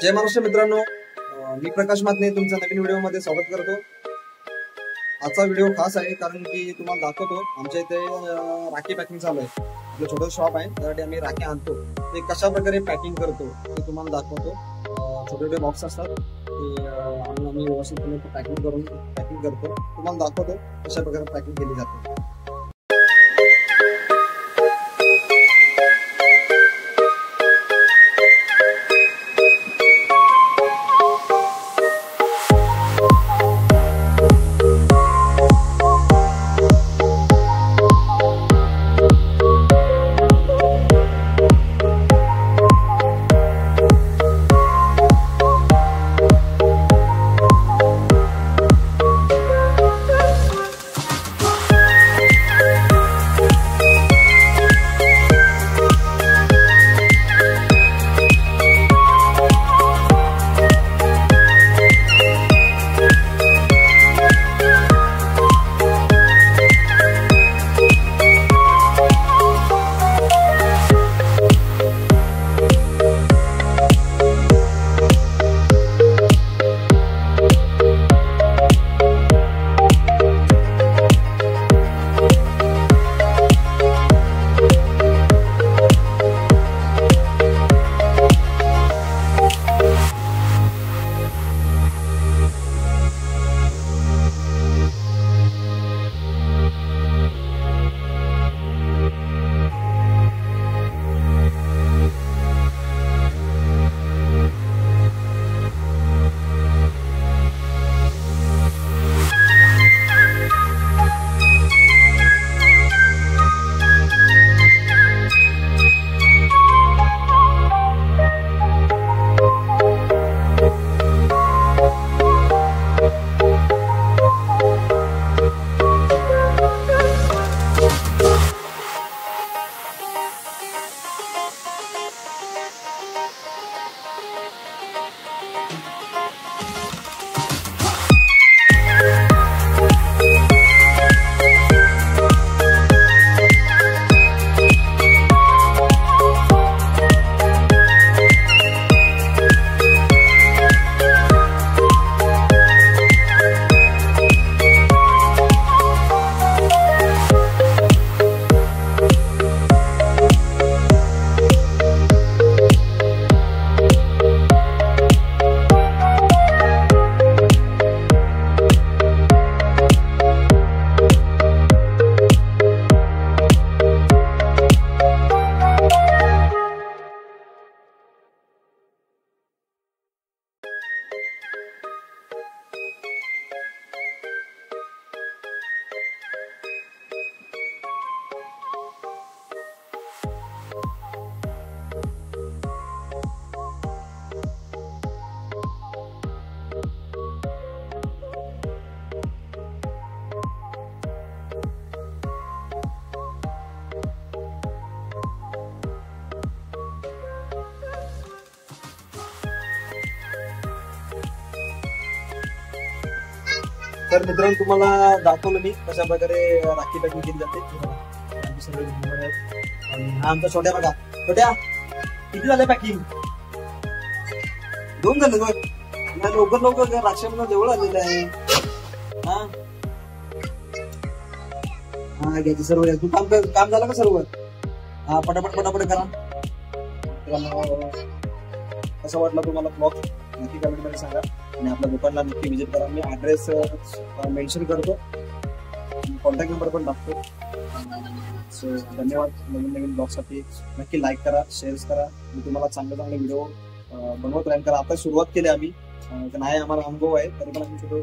जय महाराष्ट्र मित्रांनो, मी प्रकाश मातने तुमचं नवीन व्हिडिओमध्ये स्वागत करतो। आजचा व्हिडिओ खास आहे कारण की तुम्हाला दाखवतो आमच्या इथे राखी पॅकिंग चालू आहे। आपलं छोटं शॉप आहे, त्यासाठी आम्ही राखी आणतो, ते कशा प्रकारे पॅकिंग करतो ते तुम्हाला दाखवतो। छोटे छोटे बॉक्स असतात ते आम्ही व्यवस्थितपणे पॅकिंग करतो, तुम्हाला दाखवतो कशा प्रकारे पॅकिंग केली जाते। तर मित्रांनो, तुम्हाला दाखवलं मी कशा प्रकारे राखी पॅकिंग केली जाते। आणि हा आमचा छोट्या बघा, छोट्या किती झाले पॅकिंग? 2 झाले बघ, लवकर लवकर रक्षाबंधन जवळ आलेलं आहे। हा घ्यायची सर्व, तू काम झालं का सर्व? हा पटापट करा। कसं वाटलं तुम्हाला ब्लॉग नक्की कमेंट मध्ये सांगा आणि आपल्या दुकानला नक्की व्हिजिट करा। मी ऍड्रेस मेन्शन करतो, कॉन्टॅक्ट नंबर पण टाकतो। सो धन्यवाद। नवीन ब्लॉगसाठी नक्की लाईक करा, शेअर करा। मी तुम्हाला चांगले व्हिडिओ बनवत राहीन, कारण आता सुरुवात केली आम्ही, नाही आम्हाला अनुभव आहे तरी पण आम्ही